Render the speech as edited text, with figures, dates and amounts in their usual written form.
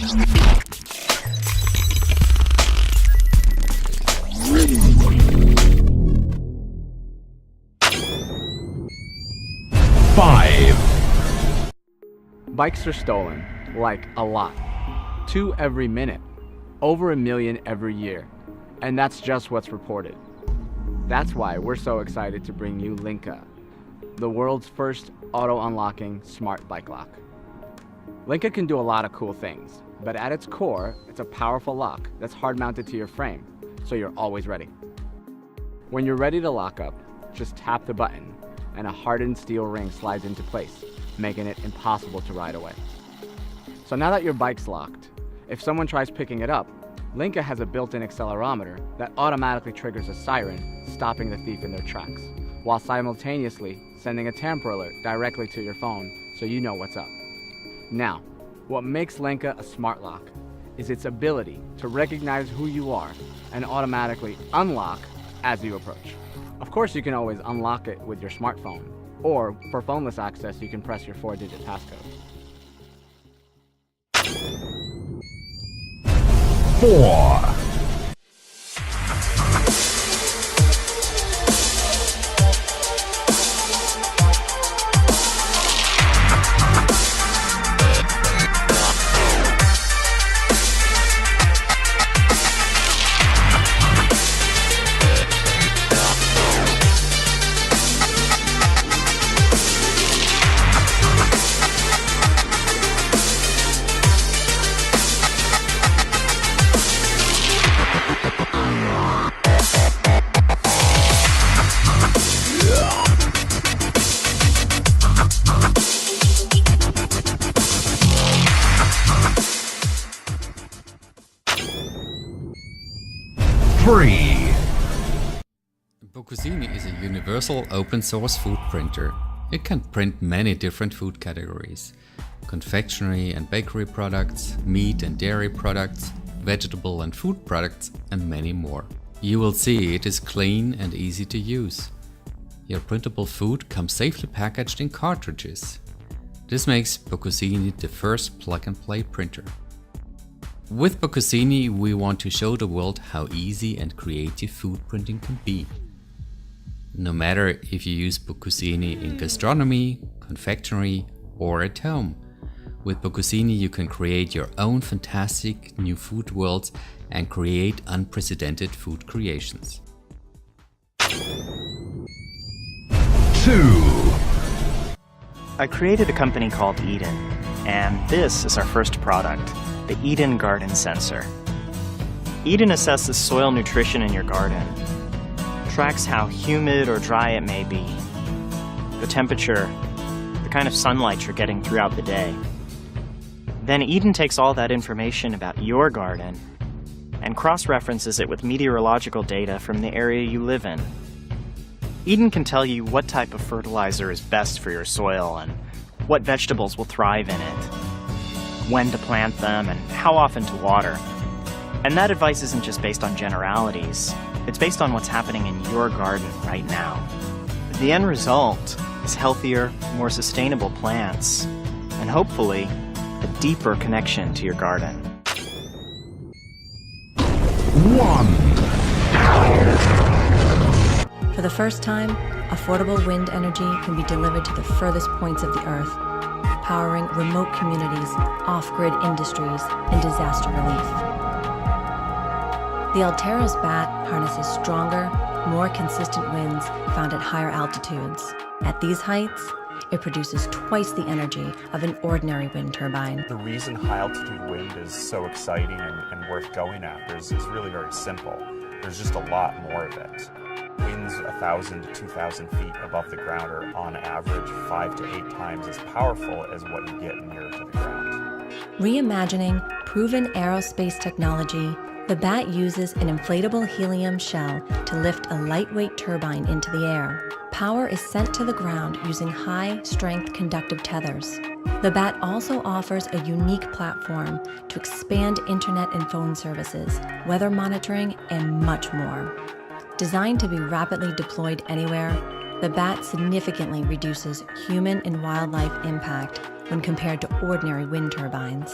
Five. Bikes are stolen, like a lot. 2 every minute, over 1 million every year, and that's just what's reported. That's why we're so excited to bring you Linka, the world's first auto-unlocking smart bike lock. Linka can do a lot of cool things, but at its core, it's a powerful lock that's hard-mounted to your frame, so you're always ready. When you're ready to lock up, just tap the button, and a hardened steel ring slides into place, making it impossible to ride away. So now that your bike's locked, if someone tries picking it up, Linka has a built-in accelerometer that automatically triggers a siren, stopping the thief in their tracks, while simultaneously sending a tamper alert directly to your phone so you know what's up. Now, what makes Linka a smart lock is its ability to recognize who you are and automatically unlock as you approach. Of course, you can always unlock it with your smartphone, or for phoneless access, you can press your 4-digit passcode. 4. 3. Boccosini is a universal open-source food printer. It can print many different food categories: confectionery and bakery products, meat and dairy products, vegetable and food products, and many more. You will see it is clean and easy to use. Your printable food comes safely packaged in cartridges. This makes Boccosini the first plug-and-play printer. With Boccosini, we want to show the world how easy and creative food printing can be. No matter if you use Boccosini in gastronomy, confectionery, or at home, with Boccosini you can create your own fantastic new food worlds and create unprecedented food creations. 2. I created a company called Eden, and this is our first product, the Eden Garden Sensor. Eden assesses soil nutrition in your garden, tracks how humid or dry it may be, the temperature, the kind of sunlight you're getting throughout the day. Then Eden takes all that information about your garden and cross-references it with meteorological data from the area you live in. Eden can tell you what type of fertilizer is best for your soil and what vegetables will thrive in it, when to plant them, and how often to water. And that advice isn't just based on generalities. It's based on what's happening in your garden right now. The end result is healthier, more sustainable plants, and hopefully, a deeper connection to your garden. 1. For the first time, affordable wind energy can be delivered to the furthest points of the Earth, powering remote communities, off-grid industries, and disaster relief. The Altera's bat harnesses stronger, more consistent winds found at higher altitudes. At these heights, it produces twice the energy of an ordinary wind turbine. The reason high-altitude wind is so exciting and worth going after is really very simple. There's just a lot more of it. Winds 1,000 to 2,000 feet above the ground are on average 5 to 8 times as powerful as what you get nearer to the ground. Reimagining proven aerospace technology, the bat uses an inflatable helium shell to lift a lightweight turbine into the air. Power is sent to the ground using high-strength conductive tethers. The bat also offers a unique platform to expand internet and phone services, weather monitoring, and much more. Designed to be rapidly deployed anywhere, the bat significantly reduces human and wildlife impact when compared to ordinary wind turbines.